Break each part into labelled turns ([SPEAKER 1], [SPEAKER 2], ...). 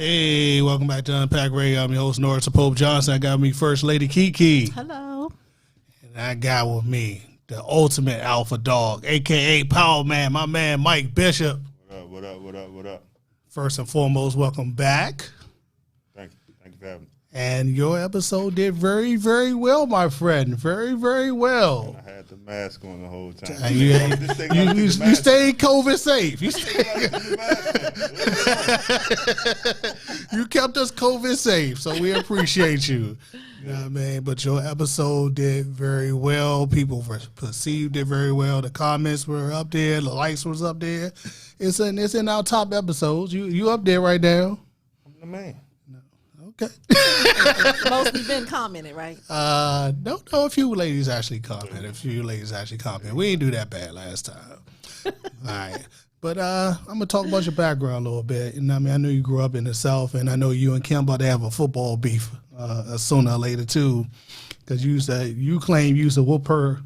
[SPEAKER 1] Hey, welcome back to Unpacked Radio. I'm your host, Norris Pope Johnson. I got me First Lady Kiki.
[SPEAKER 2] Hello.
[SPEAKER 1] And I got with me the ultimate alpha dog, a.k.a. Power Man, my man Mike Bishop.
[SPEAKER 3] What up?
[SPEAKER 1] First and foremost, welcome back.
[SPEAKER 3] Thank you for having me.
[SPEAKER 1] And your episode did very, very well, my friend. Very, very well.
[SPEAKER 3] I had the mask on the whole time.
[SPEAKER 1] And you stayed COVID safe. You kept us COVID safe, so we appreciate you. You know what I mean? But your episode did very well. People perceived it very well. The comments were up there. The likes was up there. It's in our top episodes. You up there right now.
[SPEAKER 3] I'm the man.
[SPEAKER 1] Okay.
[SPEAKER 2] Mostly been commented, right?
[SPEAKER 1] No, a few ladies actually commented. We didn't do that bad last time. All right. But I'm going to talk about your background a little bit. And I know you grew up in the South, and I know you and Kim about to have a football beef sooner or later, too. Because you claim you used to whoop her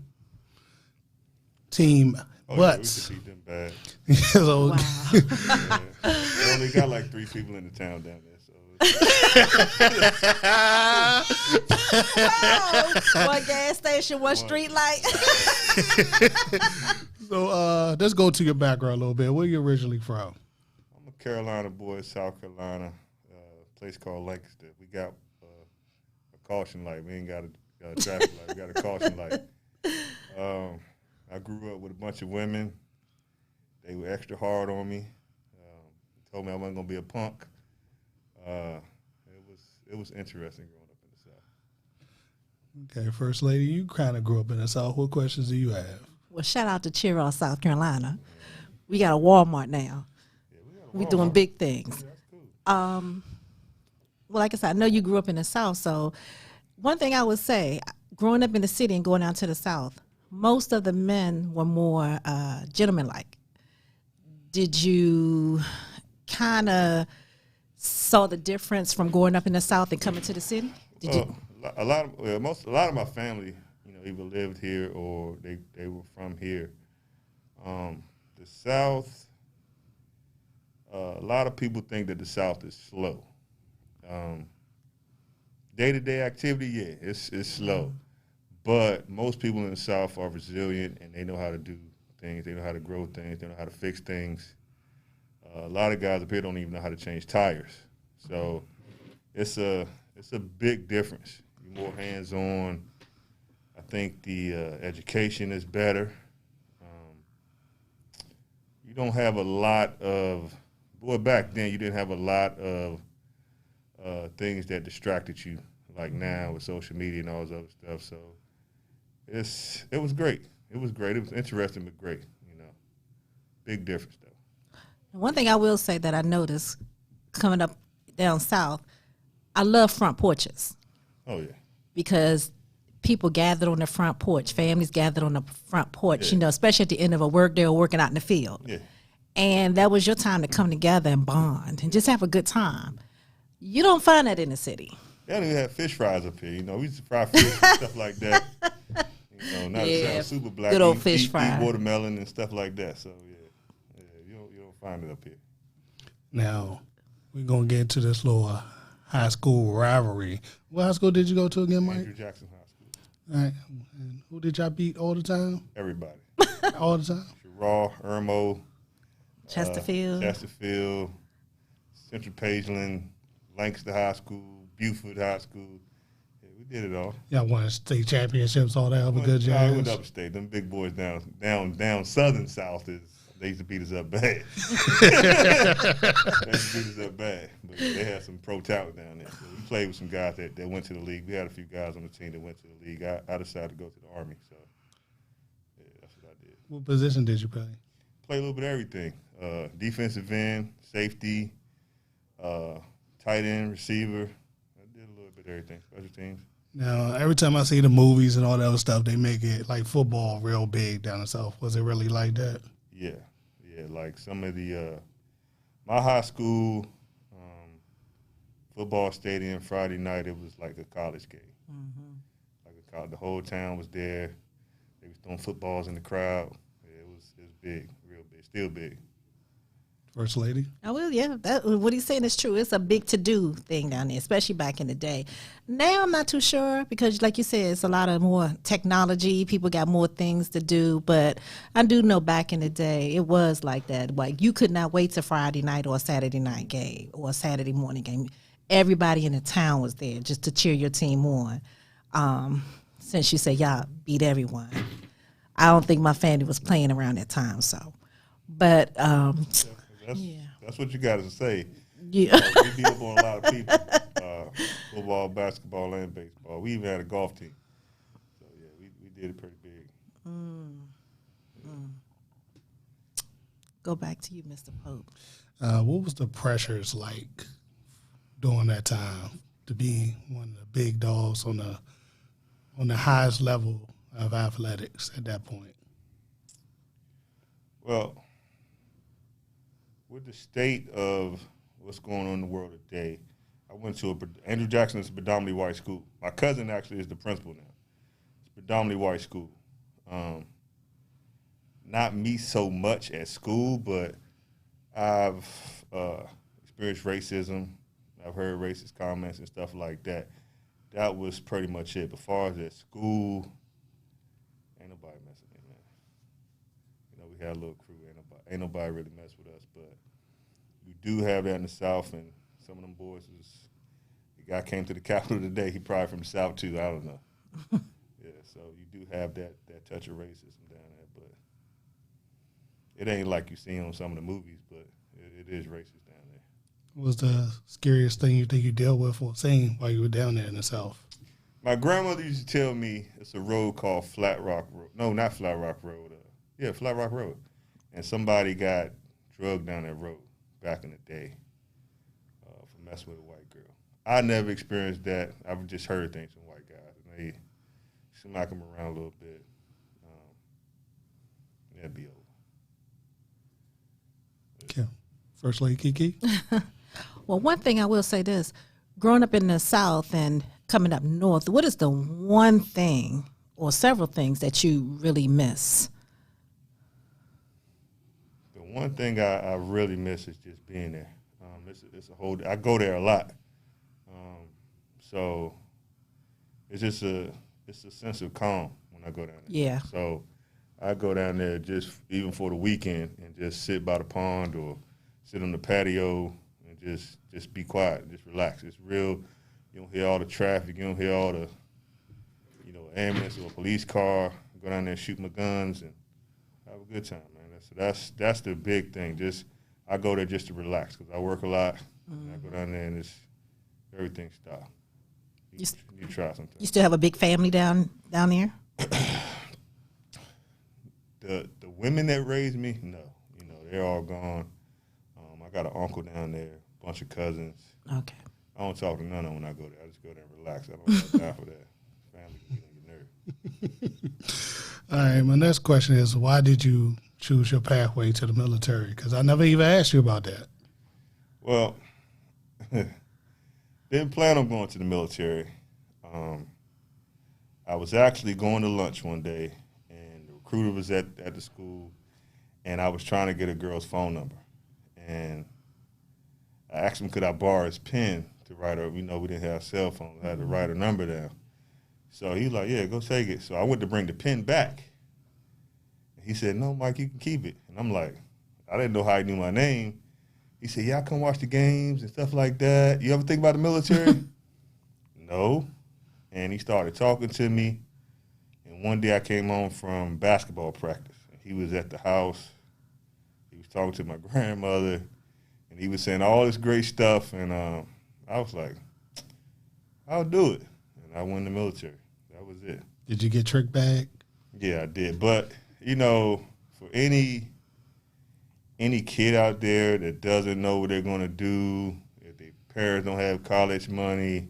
[SPEAKER 1] team butts.
[SPEAKER 3] Yeah, we beat them bad.
[SPEAKER 1] So,
[SPEAKER 2] wow.
[SPEAKER 3] We only got like 3 people in the town down there.
[SPEAKER 2] One gas station, one street light.
[SPEAKER 1] So let's go to your background a little bit. Where you originally from?
[SPEAKER 3] I'm a Carolina boy, South Carolina, place called Lancaster. We got a caution light. We ain't got a traffic light. We got a caution light. I grew up with a bunch of women. They were extra hard on me. Told me I wasn't gonna be a punk. It was interesting growing up in the South.
[SPEAKER 1] Okay, First Lady, you kind of grew up in the South. What questions do you have?
[SPEAKER 2] Well, shout out to Cheerios, South Carolina. We got a Walmart now. We doing big things.
[SPEAKER 3] Yeah, that's cool.
[SPEAKER 2] Well, like I said, I know you grew up in the South, so one thing I would say, growing up in the city and going down to the South, most of the men were more gentleman-like. Did you kind of saw the difference from growing up in the South and coming to the city?
[SPEAKER 3] A lot of my family, either lived here or they were from here. The South, a lot of people think that the South is slow. Day-to-day activity, yeah, it's slow. But most people in the South are resilient and they know how to do things. They know how to grow things. They know how to fix things. A lot of guys up here don't even know how to change tires. So it's a big difference. You're more hands-on. I think the education is better. You don't have a lot of back then you didn't have a lot of things that distracted you like now with social media and all this other stuff. So it was great. It was great. It was interesting but great. Big difference though.
[SPEAKER 2] One thing I will say that I noticed coming up down south, I love front porches.
[SPEAKER 3] Oh, yeah.
[SPEAKER 2] Because people gathered on the front porch, families gathered on the front porch, especially at the end of a work day or working out in the field.
[SPEAKER 3] Yeah.
[SPEAKER 2] And that was your time to come together and bond and just have a good time. You don't find that in the city.
[SPEAKER 3] They don't even have fish fries up here. We used to fry fish and stuff like that. Now it sounds super black.
[SPEAKER 2] Good old fish fry.
[SPEAKER 3] Eat watermelon and stuff like that. So, yeah. You don't find it up here.
[SPEAKER 1] Now, we're going to get into this little high school rivalry. What high school did you go to again, Mike?
[SPEAKER 3] Andrew Jackson High School.
[SPEAKER 1] All right. And who did y'all beat all the time?
[SPEAKER 3] Everybody.
[SPEAKER 1] All the time?
[SPEAKER 3] Raw, Irmo,
[SPEAKER 2] Chesterfield,
[SPEAKER 3] Central Pageland, Lancaster High School, Buford High School. Yeah, we did it all.
[SPEAKER 1] Y'all won state championships, all that other good
[SPEAKER 3] We
[SPEAKER 1] jazz.
[SPEAKER 3] went upstate. Them big boys down southern South they used to beat us up bad. But they had some pro talent down there. So we played with some guys that went to the league. We had a few guys on the team that went to the league. I decided to go to the Army, so yeah, that's what I did.
[SPEAKER 1] What position did you play?
[SPEAKER 3] Play a little bit of everything. Defensive end, safety, tight end, receiver. I did a little bit of everything, special teams.
[SPEAKER 1] Now, every time I see the movies and all that other stuff, they make it like football real big down the South. Was it really like that?
[SPEAKER 3] Yeah, like some of the my high school football stadium Friday night, it was like a college game.
[SPEAKER 2] Mm-hmm.
[SPEAKER 3] Like the whole town was there. They was throwing footballs in the crowd. Yeah, it was big, real big, still big.
[SPEAKER 1] First Lady?
[SPEAKER 2] I will, yeah. What he's saying is true. It's a big to-do thing down there, especially back in the day. Now I'm not too sure because, like you said, it's a lot of more technology. People got more things to do. But I do know back in the day, it was like that. Like you could not wait till Friday night or a Saturday night game or a Saturday morning game. Everybody in the town was there just to cheer your team on. Since you say y'all beat everyone, I don't think my family was playing around that time. So, but
[SPEAKER 3] That's what you got to say.
[SPEAKER 2] yeah.
[SPEAKER 3] We beat up on a lot of people, football, basketball, and baseball. We even had a golf team. So, yeah, we did it pretty big.
[SPEAKER 2] Go back to you, Mr. Pope.
[SPEAKER 1] What was the pressures like during that time to be one of the big dogs on the highest level of athletics at that point?
[SPEAKER 3] Well, with the state of what's going on in the world today, I went to Andrew Jackson is a predominantly white school. My cousin actually is the principal now. It's a predominantly white school. Not me so much at school, but I've experienced racism. I've heard racist comments and stuff like that. That was pretty much it. But as far as at school, ain't nobody messing with me, man. You know, we had a little crew. Ain't nobody really mess with us, but we do have that in the South, and some of them boys the guy came to the Capitol today, he probably from the South too, I don't know. Yeah, so you do have that touch of racism down there, but it ain't like you see on some of the movies, but it is racist down there.
[SPEAKER 1] What was the scariest thing you think you dealt with or seen while you were down there in the South?
[SPEAKER 3] My grandmother used to tell me it's a road called Flat Rock Road. No, not Flat Rock Road. Flat Rock Road. And somebody got drugged down that road back in the day for messing with a white girl. I never experienced that. I've just heard things from white guys. And they smack them around a little bit. That'd be over.
[SPEAKER 1] Okay. First Lady Kiki?
[SPEAKER 2] Well, one thing I will say this. Growing up in the South and coming up north, what is the one thing or several things that you really miss?
[SPEAKER 3] One thing I really miss is just being there. It's a whole. I go there a lot, so it's just a sense of calm when I go down there.
[SPEAKER 2] Yeah.
[SPEAKER 3] So I go down there just even for the weekend and just sit by the pond or sit on the patio and just be quiet, and just relax. It's real. You don't hear all the traffic. You don't hear all the ambulance or police car. Go down there and shoot my guns and have a good time, man. That's the big thing. I go there just to relax because I work a lot. And I go down there and everything stops. You try something.
[SPEAKER 2] You still have a big family down there?
[SPEAKER 3] The women that raised me, no. They're all gone. I got an uncle down there, a bunch of cousins.
[SPEAKER 2] Okay.
[SPEAKER 3] I don't talk to none of them when I go there. I just go there and relax. I don't have time for that. Family can get on your nerves.
[SPEAKER 1] All right, my next question is, why did you choose your pathway to the military? Because I never even asked you about that.
[SPEAKER 3] Well, didn't plan on going to the military. I was actually going to lunch one day, and the recruiter was at the school, and I was trying to get a girl's phone number. And I asked him, could I borrow his pen to write her, we didn't have cell phones. I had to write her number down. So he was like, yeah, go take it. So I went to bring the pen back. He said, no, Mike, you can keep it. And I'm like, I didn't know how he knew my name. He said, yeah, I come watch the games and stuff like that. You ever think about the military? No. And he started talking to me. And one day I came home from basketball practice. And he was at the house. He was talking to my grandmother. And he was saying all this great stuff. And I was like, I'll do it. And I went in the military. That was it.
[SPEAKER 1] Did you get tricked back?
[SPEAKER 3] Yeah, I did. But for any kid out there that doesn't know what they're going to do, if their parents don't have college money,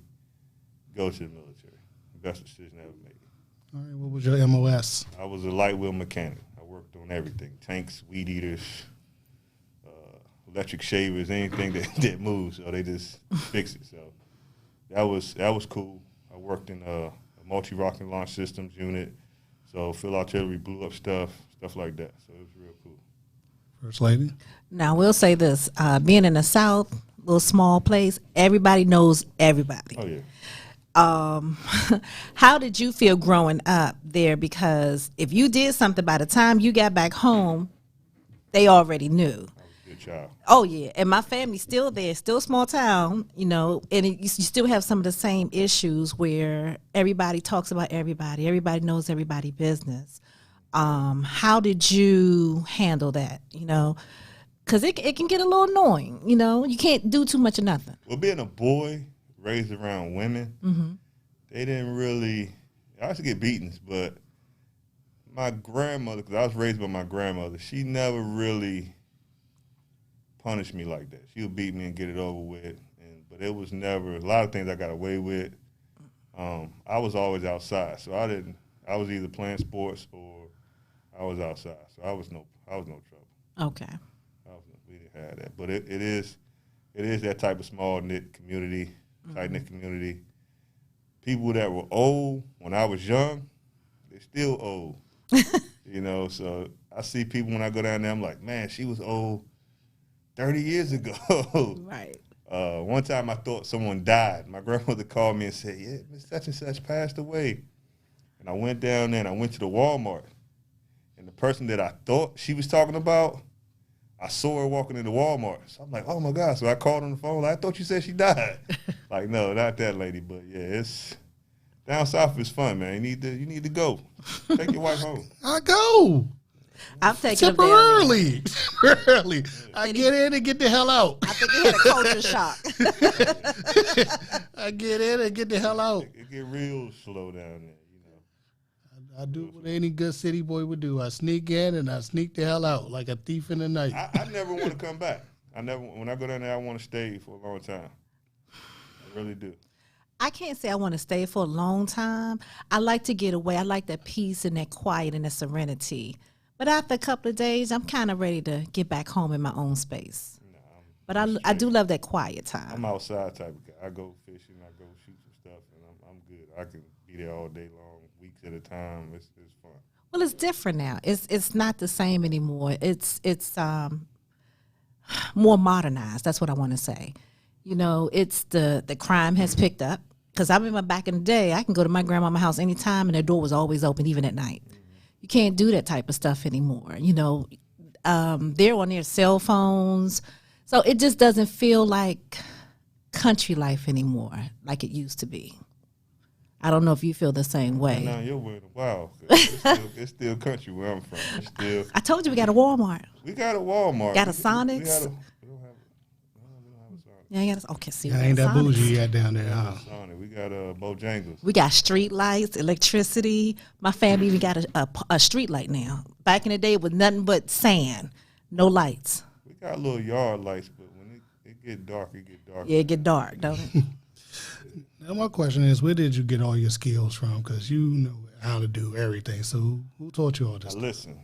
[SPEAKER 3] go to the military. Best decision I ever made.
[SPEAKER 1] All right, what was your MOS?
[SPEAKER 3] I was a light wheel mechanic. I worked on everything: tanks, weed eaters, electric shavers, anything that moves. So they just fix it. So that was cool. I worked in a multi-rocket launch systems unit. So field artillery, blew up stuff like that. So it was real cool.
[SPEAKER 1] First Lady?
[SPEAKER 2] Now, we'll say this. Being in the South, little small place, everybody knows everybody.
[SPEAKER 3] Oh, yeah.
[SPEAKER 2] How did you feel growing up there? Because if you did something, by the time you got back home, they already knew.
[SPEAKER 3] I was a good child.
[SPEAKER 2] Oh, yeah. And my family's still there, still a small town, and you still have some of the same issues where everybody talks about everybody. Everybody knows everybody's business. How did you handle that, Because it can get a little annoying, You can't do too much of nothing.
[SPEAKER 3] Well, being a boy raised around women, they didn't really, I used to get beatings, but my grandmother, because I was raised by my grandmother, she never really punished me like that. She would beat me and get it over with, but it was never, a lot of things I got away with. I was always outside, so I was either playing sports or I was outside, so I was no trouble.
[SPEAKER 2] Okay.
[SPEAKER 3] We didn't have that, but it is that type of small knit community, tight knit community. People that were old when I was young, they're still old. So I see people when I go down there, I'm like, man, she was old 30 years ago.
[SPEAKER 2] Right.
[SPEAKER 3] One time I thought someone died. My grandmother called me and said, yeah, Miss such and such passed away. And I went down there and I went to the Walmart. And the person that I thought she was talking about, I saw her walking into Walmart. So I'm like, oh, my God. So I called on the phone. I thought you said she died. Like, no, not that lady. But, yeah, it's down south is fun, man. You need to go. Take your wife home.
[SPEAKER 1] I go.
[SPEAKER 2] I'm taking
[SPEAKER 1] temporarily. Temporarily. I get in and get the hell out.
[SPEAKER 2] I think he had a culture shock.
[SPEAKER 1] I get in and get the hell out.
[SPEAKER 3] It get real slow down there.
[SPEAKER 1] I do what any good city boy would do. I sneak in and I sneak the hell out like a thief in the night.
[SPEAKER 3] I never want to come back. When I go down there, I want to stay for a long time. I really do.
[SPEAKER 2] I can't say I want to stay for a long time. I like to get away. I like that peace and that quiet and that serenity. But after a couple of days, I'm kind of ready to get back home in my own space. But I do love that quiet time.
[SPEAKER 3] I'm outside type of guy. I go fishing. I go shoot some stuff, and I'm good. I can be there all day long, weeks at a time. It's fun.
[SPEAKER 2] Well, it's different now. It's not the same anymore. It's more modernized. That's what I want to say. It's the crime has picked up. Because I remember back in the day, I can go to my grandmama's house anytime, and the door was always open, even at night. You can't do that type of stuff anymore. They're on their cell phones. So it just doesn't feel like country life anymore like it used to be. I don't know if you feel the same way.
[SPEAKER 3] No, you're weird. Wow. It's still country where I'm from.
[SPEAKER 2] I told you we got a Walmart.
[SPEAKER 3] We got a Walmart.
[SPEAKER 2] Got a Sonics.
[SPEAKER 3] We don't have a Sonic.
[SPEAKER 2] Yeah, okay. See,
[SPEAKER 1] ain't that bougie yet down there, huh?
[SPEAKER 3] Sonic. We got Bojangles.
[SPEAKER 2] We got street lights, electricity. My family even got a street light now. Back in the day, it was nothing but sand, no lights.
[SPEAKER 3] We got little yard lights, but when it get dark, it get dark.
[SPEAKER 2] Yeah, it get dark, don't it?
[SPEAKER 1] Now my question is, where did you get all your skills from? Because you know how to do everything. So who taught you all this?
[SPEAKER 3] I listen.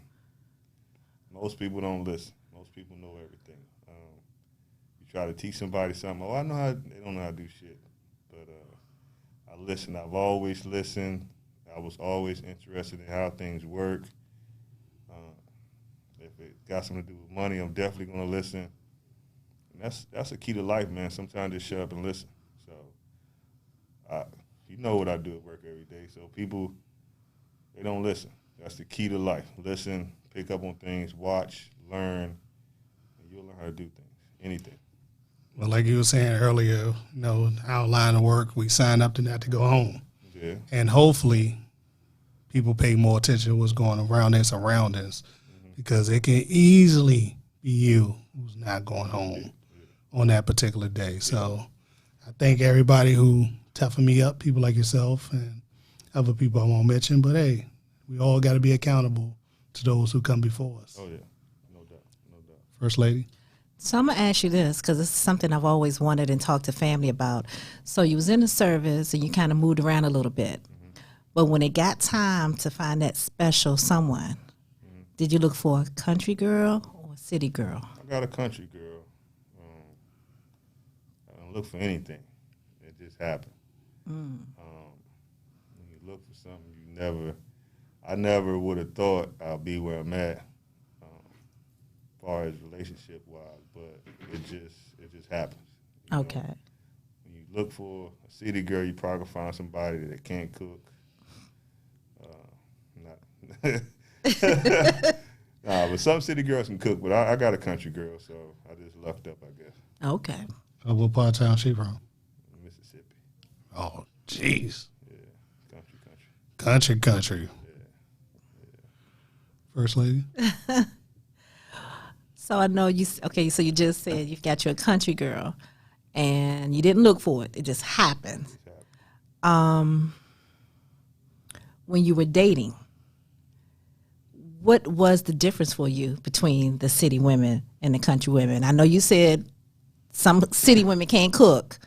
[SPEAKER 3] Most people don't listen. Most people know everything. You try to teach somebody something. Oh, I know how. They don't know how to do shit. But I listen. I've always listened. I was always interested in how things work. If it got something to do with money, I'm definitely going to listen. And that's a key to life, man. Sometimes just shut up and listen. So, you know what I do at work every day. So people, they don't listen. That's the key to life. Listen, pick up on things, watch, learn, and you'll learn how to do things, anything.
[SPEAKER 1] Well, like you were saying earlier, our line of work, we sign up to not to go home.
[SPEAKER 3] Yeah.
[SPEAKER 1] And hopefully people pay more attention to what's going around their surroundings, because it can easily be you who's not going home on that particular day. So I thank everybody who toughened me up, people like yourself and other people I won't mention. But, hey, we all got to be accountable to those who come before us.
[SPEAKER 3] Oh, yeah. No doubt.
[SPEAKER 1] First Lady?
[SPEAKER 2] So I'm going to ask you this, because this is something I've always wanted and talked to family about. So you was in the service and you kind of moved around a little bit. But when it got time to find that special someone, did you look for a country girl or a city girl?
[SPEAKER 3] I got a country girl. I don't look for anything. It just happened. When you look for something, I never would have thought I'll be where I'm at. far as relationship wise, but it just happens.
[SPEAKER 2] Okay.
[SPEAKER 3] When you look for a city girl, you probably gonna find somebody that can't cook. But some city girls can cook, but I got a country girl, so I just lucked up, I guess.
[SPEAKER 2] Okay.
[SPEAKER 1] What part of town she from?
[SPEAKER 3] Mississippi.
[SPEAKER 1] Oh, jeez.
[SPEAKER 3] Yeah,
[SPEAKER 1] Country.
[SPEAKER 3] Yeah.
[SPEAKER 1] First lady?
[SPEAKER 2] So I know you, okay, so you just said you've got you a country girl and you didn't look for it. It just happened. When you were dating, what was the difference for you between the city women and the country women? I know you said some city women can't cook,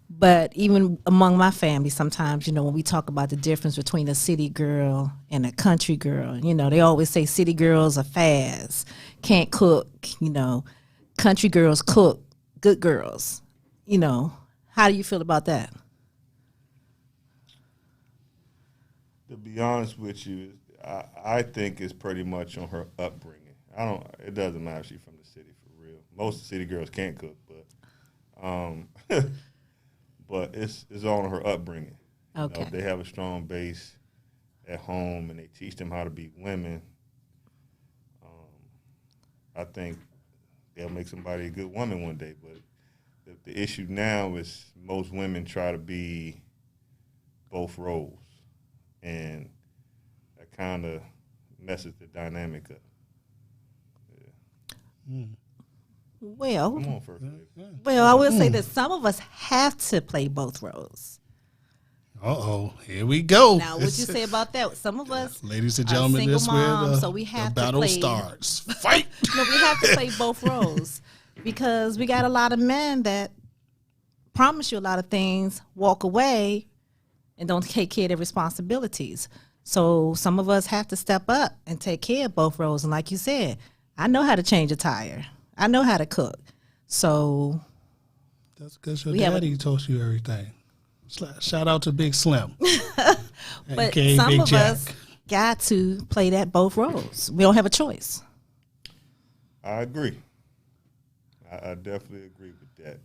[SPEAKER 2] but even among my family, sometimes, when we talk about the difference between a city girl and a country girl, they always say city girls are fast, can't cook, country girls cook, good girls. How do you feel about that?
[SPEAKER 3] To be honest with you, I think it's pretty much on her upbringing. It doesn't matter if she's from the city for real. Most city girls can't cook, but but it's on her upbringing.
[SPEAKER 2] Okay.
[SPEAKER 3] If they have a strong base at home and they teach them how to be women, I think they'll make somebody a good woman one day. But the issue now is most women try to be both roles, and that kind of messes the dynamic up. Yeah.
[SPEAKER 2] Well,
[SPEAKER 3] Come on, first lady.
[SPEAKER 2] Well, I will say that some of us have to play both roles.
[SPEAKER 1] Here we go.
[SPEAKER 2] Now, what you say about that? Some of us,
[SPEAKER 1] ladies and gentlemen,
[SPEAKER 2] single
[SPEAKER 1] this
[SPEAKER 2] moms,
[SPEAKER 1] where
[SPEAKER 2] so we have
[SPEAKER 1] the
[SPEAKER 2] to
[SPEAKER 1] battle
[SPEAKER 2] play.
[SPEAKER 1] starts. Fight.
[SPEAKER 2] No, we have to play both roles because we got a lot of men that promise you a lot of things, walk away, and don't take care of their responsibilities. So some of us have to step up and take care of both roles. And like you said, I know how to change a tire. I know how to cook. So
[SPEAKER 1] that's because your daddy taught you everything. Shout out to Big Slim.
[SPEAKER 2] But
[SPEAKER 1] AKA
[SPEAKER 2] some
[SPEAKER 1] Big
[SPEAKER 2] of
[SPEAKER 1] Jack.
[SPEAKER 2] us got to play that both roles. We don't have a choice.
[SPEAKER 3] I agree. I definitely agree with that.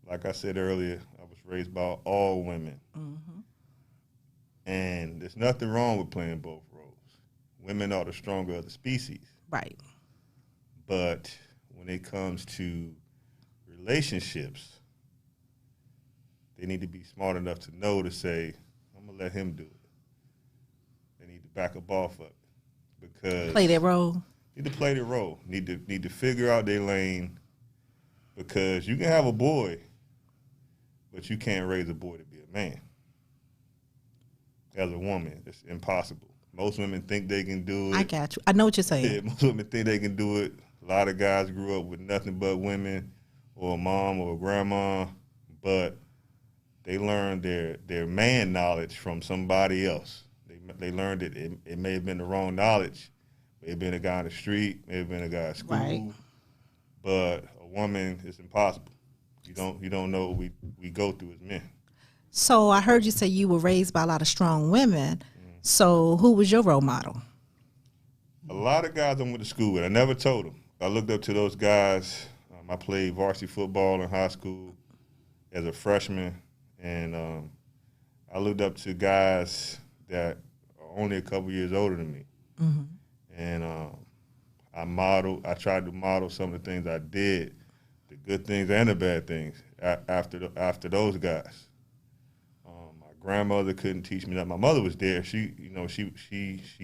[SPEAKER 3] Like I said earlier, I was raised by all women. Mm-hmm. And there's nothing wrong with playing both roles. Women are the stronger of the species.
[SPEAKER 2] Right.
[SPEAKER 3] But when it comes to relationships, they need to be smart enough to know to say, I'm going to let him do it. They need to back up off of it. Because
[SPEAKER 2] play their role.
[SPEAKER 3] Need to play their role. Need to figure out their lane. Because you can have a boy, but you can't raise a boy to be a man. As a woman, it's impossible. Most women think they can do it.
[SPEAKER 2] I got you. I know what you're saying.
[SPEAKER 3] Yeah, most women think they can do it. A lot of guys grew up with nothing but women or a mom or a grandma, but they learned their man knowledge from somebody else. They learned it may have been the wrong knowledge. May have been a guy on the street, may have been a guy at school.
[SPEAKER 2] Right.
[SPEAKER 3] But a woman, it's impossible. You don't know what we go through as men.
[SPEAKER 2] So I heard you say you were raised by a lot of strong women. Mm-hmm. So who was your role model?
[SPEAKER 3] A lot of guys I went to school with. I never told them. I looked up to those guys. I played varsity football in high school as a freshman, and I looked up to guys that are only a couple years older than me. Mm-hmm. And I tried to model some of the things I did, the good things and the bad things, after those guys. My grandmother couldn't teach me that. My mother was there. She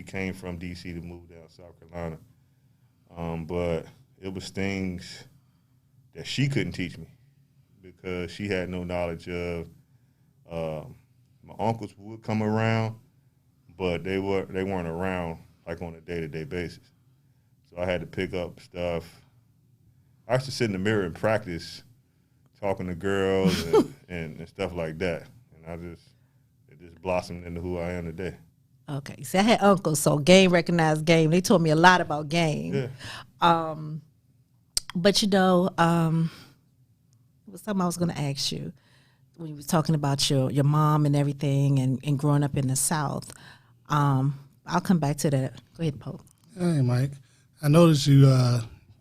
[SPEAKER 3] came from D.C. to move down to South Carolina. But it was things that she couldn't teach me because she had no knowledge of. My uncles would come around, but they weren't around like on a day-to-day basis. So I had to pick up stuff. I used to sit in the mirror and practice talking to girls and stuff like that. And it just blossomed into who I am today.
[SPEAKER 2] Okay. See, I had uncles, so game recognized game. They taught me a lot about game.
[SPEAKER 3] Yeah.
[SPEAKER 2] But it was something I was going to ask you when you were talking about your mom and everything and growing up in the South. I'll come back to that. Go ahead, Pope.
[SPEAKER 1] Hey, Mike. I noticed you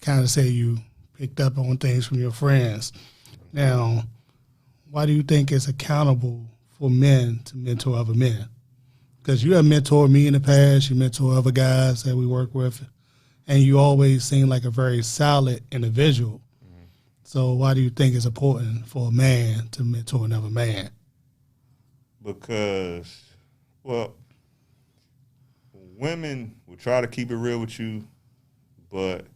[SPEAKER 1] kind of say you picked up on things from your friends. Now, why do you think it's accountable for men to mentor other men? Because you have mentored me in the past, you mentor other guys that we work with, and you always seem like a very solid individual. Mm-hmm. So why do you think it's important for a man to mentor another man?
[SPEAKER 3] Because, well, women will try to keep it real with you, but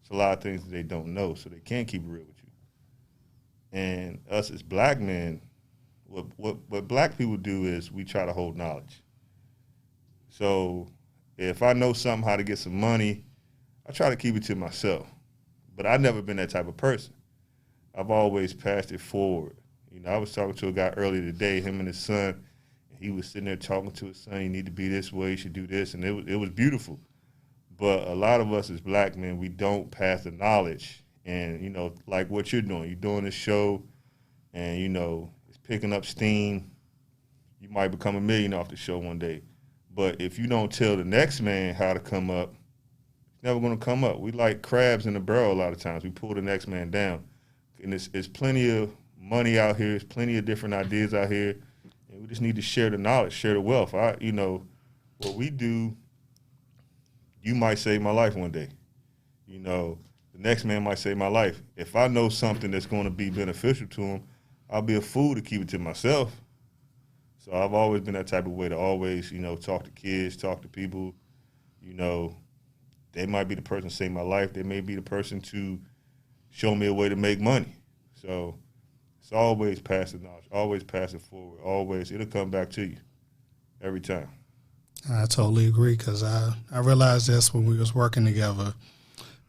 [SPEAKER 3] it's a lot of things that they don't know, so they can't keep it real with you. And us as black men, what black people do is we try to hold knowledge. So if I know something, how to get some money, I try to keep it to myself. But I've never been that type of person. I've always passed it forward. You know, I was talking to a guy earlier today, him and his son. He was sitting there talking to his son, you need to be this way, you should do this, and it was beautiful. But a lot of us as black men, we don't pass the knowledge. And, you know, like what you're doing this show, and, you know, it's picking up steam. You might become a millionaire off the show one day. But if you don't tell the next man how to come up, it's never going to come up. We like crabs in a barrel a lot of times. We pull the next man down. And it's plenty of money out here. There's plenty of different ideas out here. And we just need to share the knowledge, share the wealth. You know, what we do, you might save my life one day. You know, the next man might save my life. If I know something that's going to be beneficial to him, I'll be a fool to keep it to myself. So I've always been that type of way to always, you know, talk to kids, talk to people. You know, they might be the person to save my life. They may be the person to show me a way to make money. So it's always pass the knowledge, always pass it forward, always. It'll come back to you every time.
[SPEAKER 1] I totally agree because I realized this when we was working together.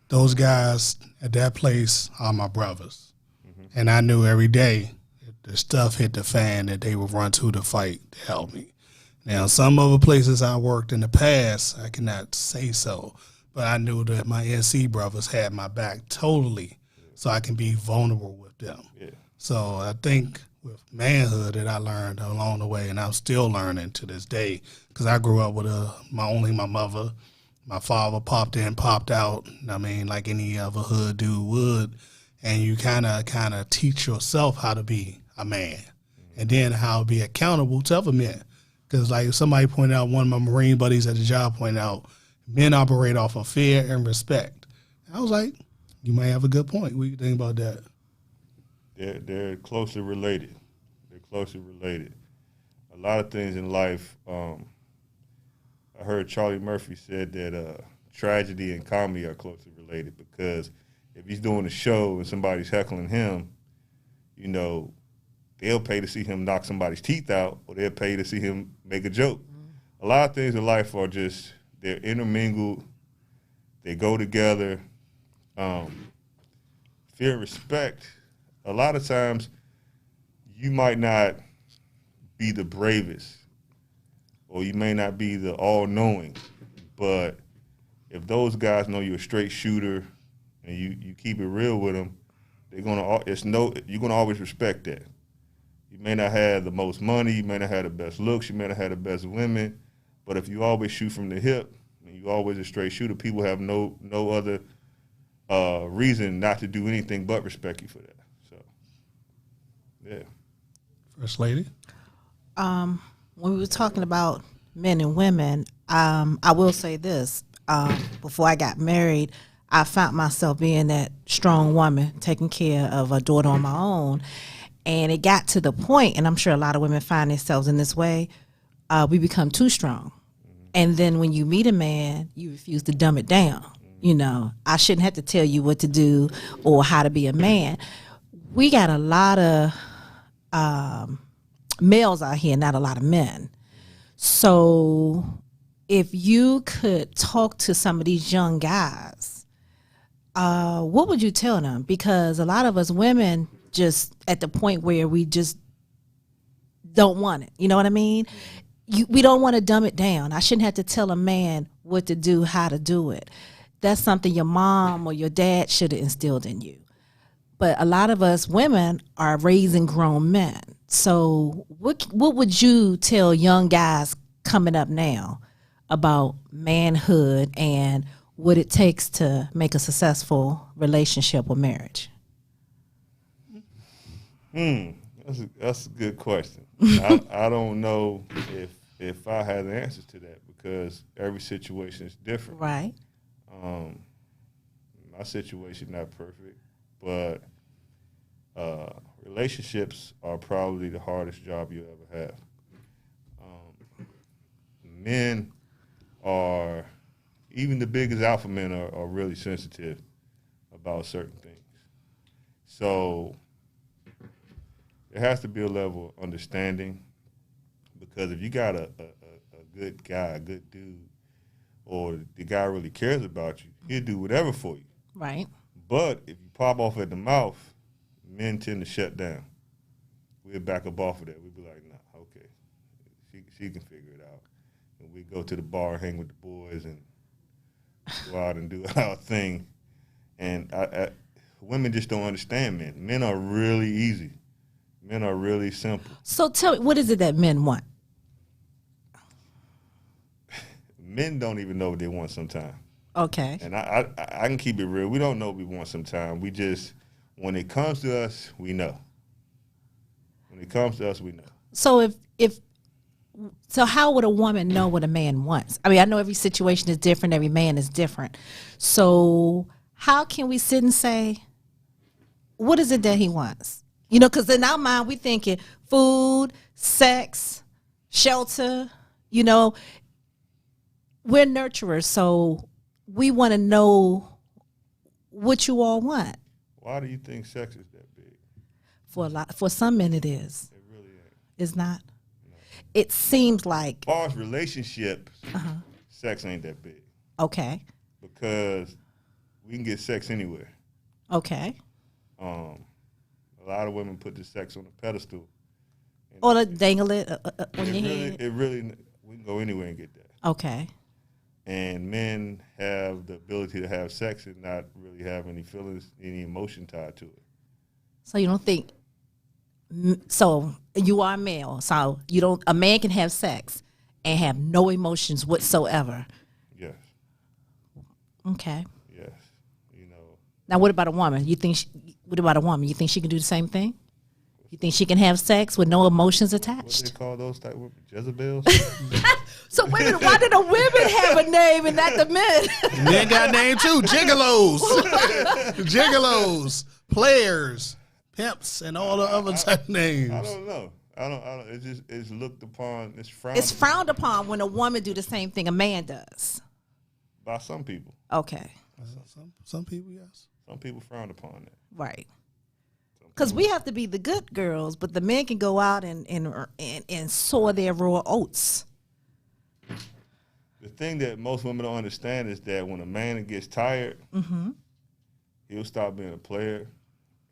[SPEAKER 1] Those guys at that place are my brothers. Mm-hmm. And I knew every day the stuff hit the fan that they would run to fight to help me. Now, some other places I worked in the past, I cannot say so, but I knew that my NC brothers had my back totally, so I can be vulnerable with them. Yeah. So I think with manhood that I learned along the way, and I'm still learning to this day, because I grew up with only my mother. My father popped in, popped out, I mean, like any other hood dude would, and you kind of teach yourself how to be a man, and then how to be accountable to other men. Because like somebody pointed out, one of my Marine buddies at the job pointed out, men operate off of fear and respect. And I was like, you might have a good point. What do you think about that?
[SPEAKER 3] They're closely related. They're closely related. A lot of things in life, I heard Charlie Murphy said that tragedy and comedy are closely related, because if he's doing a show and somebody's heckling him, you know, they'll pay to see him knock somebody's teeth out, or they'll pay to see him make a joke. Mm-hmm. A lot of things in life are just, they're intermingled. They go together. Fear and respect, a lot of times you might not be the bravest, or you may not be the all-knowing, but if those guys know you're a straight shooter and you keep it real with them, you're gonna always respect that. You may not have the most money, you may not have the best looks, you may not have the best women, but if you always shoot from the hip and you always a straight shooter, people have no other reason not to do anything but respect you for that. So, yeah.
[SPEAKER 1] First Lady?
[SPEAKER 2] When we were talking about men and women, I will say this. Before I got married, I found myself being that strong woman, taking care of a daughter on my own. And it got to the point, and I'm sure a lot of women find themselves in this way, we become too strong. And then when you meet a man, you refuse to dumb it down. You know, I shouldn't have to tell you what to do or how to be a man. We got a lot of males out here, not a lot of men. So if you could talk to some of these young guys, what would you tell them? Because a lot of us women just at the point where we just don't want it. You know what I mean? We don't want to dumb it down. I shouldn't have to tell a man what to do, how to do it. That's something your mom or your dad should have instilled in you. But a lot of us women are raising grown men. So what would you tell young guys coming up now about manhood, and what it takes to make a successful relationship or marriage?
[SPEAKER 3] That's a good question. I don't know if I had the answers to that because every situation is different.
[SPEAKER 2] Right.
[SPEAKER 3] My situation not perfect, but relationships are probably the hardest job you ever have. Men are, even the biggest alpha men are really sensitive about certain things. So there has to be a level of understanding, because if you got a good guy, a good dude, or the guy really cares about you, he'll do whatever for you.
[SPEAKER 2] Right.
[SPEAKER 3] But if you pop off at the mouth, men tend to shut down. We'll back up off of that. We'll be like, nah, okay, she can figure it out. And we go to the bar, hang with the boys, and go out and do our thing. And women just don't understand men. Men are really easy. Men are really simple.
[SPEAKER 2] So tell me, what is it that men want?
[SPEAKER 3] Men don't even know what they want sometimes.
[SPEAKER 2] Okay.
[SPEAKER 3] And I can keep it real. We don't know what we want sometimes. We just, when it comes to us, we know. When it comes to us, we know.
[SPEAKER 2] So so how would a woman know what a man wants? I mean, I know every situation is different. Every man is different. So how can we sit and say, what is it that he wants? You know, because in our mind, we're thinking food, sex, shelter, you know. We're nurturers, so we want to know what you all want.
[SPEAKER 3] Why do you think sex is that big?
[SPEAKER 2] For some men it is.
[SPEAKER 3] It really ain't.
[SPEAKER 2] It's not?
[SPEAKER 3] No.
[SPEAKER 2] It seems like.
[SPEAKER 3] As far as relationships, sex ain't that big.
[SPEAKER 2] Okay.
[SPEAKER 3] Because we can get sex anywhere.
[SPEAKER 2] Okay.
[SPEAKER 3] A lot of women put the sex on a pedestal.
[SPEAKER 2] Or to dangle it on your head.
[SPEAKER 3] It really, we can go anywhere and get that.
[SPEAKER 2] Okay.
[SPEAKER 3] And men have the ability to have sex and not really have any feelings, any emotion tied to it.
[SPEAKER 2] So you don't think, so you are male, so you don't, a man can have sex and have no emotions whatsoever.
[SPEAKER 3] Yes.
[SPEAKER 2] Okay.
[SPEAKER 3] Yes. You know.
[SPEAKER 2] Now what about a woman? What about a woman? You think she can do the same thing? You think she can have sex with no emotions
[SPEAKER 3] What
[SPEAKER 2] attached?
[SPEAKER 3] they call those type of Jezebels?
[SPEAKER 2] So wait a minute, why did the women have a name and not the men?
[SPEAKER 1] Men got name too. Gigolos. Gigolos. Players. Pimps. And all the other type names.
[SPEAKER 3] I don't know. I don't. It's looked upon.
[SPEAKER 2] It's frowned upon when a woman do the same thing a man does.
[SPEAKER 3] By some people.
[SPEAKER 2] Okay.
[SPEAKER 1] Some people, yes.
[SPEAKER 3] Some people frown upon that.
[SPEAKER 2] Right. Because we have to be the good girls, but the men can go out and sow their raw oats.
[SPEAKER 3] The thing that most women don't understand is that when a man gets tired, he'll stop being a player.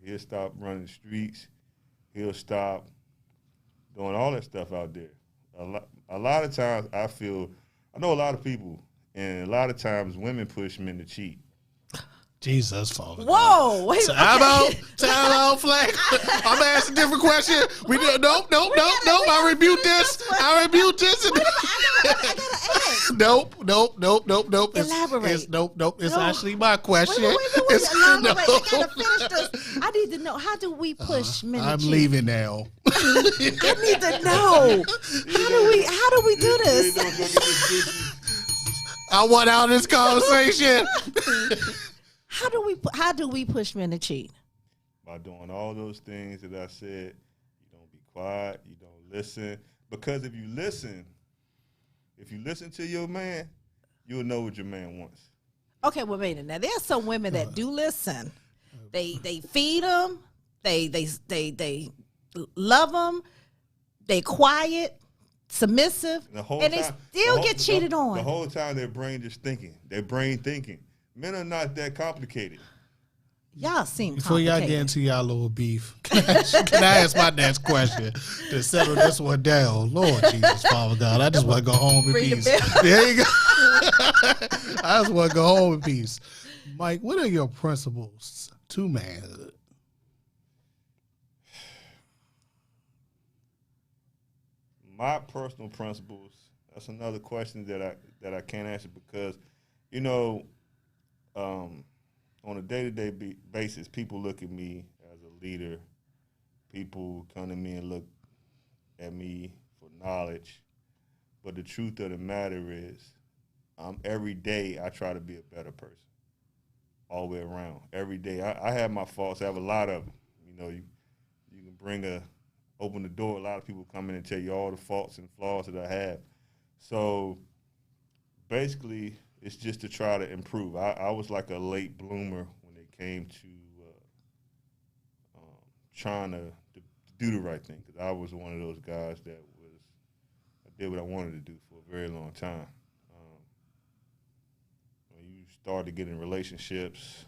[SPEAKER 3] He'll stop running the streets. He'll stop doing all that stuff out there. A lot of times I know a lot of people, and a lot of times women push men to cheat.
[SPEAKER 1] Jesus, Father.
[SPEAKER 2] Whoa! Wait,
[SPEAKER 1] time out, Flag. I'm gonna ask a different question. We do nope. I rebuke this.
[SPEAKER 2] I gotta ask.
[SPEAKER 1] Nope.
[SPEAKER 2] Elaborate.
[SPEAKER 1] It's It's actually my question.
[SPEAKER 2] Wait. Elaborate. I gotta finish this. I need to know, how do we push men to
[SPEAKER 1] I'm
[SPEAKER 2] cheat?
[SPEAKER 1] leaving now.
[SPEAKER 2] I need to know. How do we do this?
[SPEAKER 1] I want out of this conversation.
[SPEAKER 2] How do we push men to cheat?
[SPEAKER 3] By doing all those things that I said. You don't be quiet. You don't listen. Because if you listen to your man, you'll know what your man wants.
[SPEAKER 2] Okay, well, wait a minute. Now, there's some women that do listen. They feed them. They love them. They quiet, submissive, and they still get cheated on.
[SPEAKER 3] The whole time their brain just thinking. Their brain thinking. Men are not that complicated.
[SPEAKER 2] Y'all seem
[SPEAKER 1] Before y'all
[SPEAKER 2] complicated.
[SPEAKER 1] get into y'all little beef, can I ask my next question to settle this one down? Lord Jesus, Father God, I just want to go home in
[SPEAKER 2] Ring the
[SPEAKER 1] peace.
[SPEAKER 2] bell.
[SPEAKER 1] There you go. I just want to go home in peace. Mike, what are your principles to manhood?
[SPEAKER 3] My personal principles, that's another question that I can't answer because, you know, on a day-to-day basis, people look at me as a leader. People come to me and look at me for knowledge. But the truth of the matter is, every day I try to be a better person, all the way around. Every day. I have my faults. I have a lot of them. You know, you can open the door. A lot of people come in and tell you all the faults and flaws that I have. So basically, it's just to try to improve. I was like a late bloomer when it came to trying to do the right thing, because I was one of those guys that I did what I wanted to do for a very long time. When you start to get in relationships,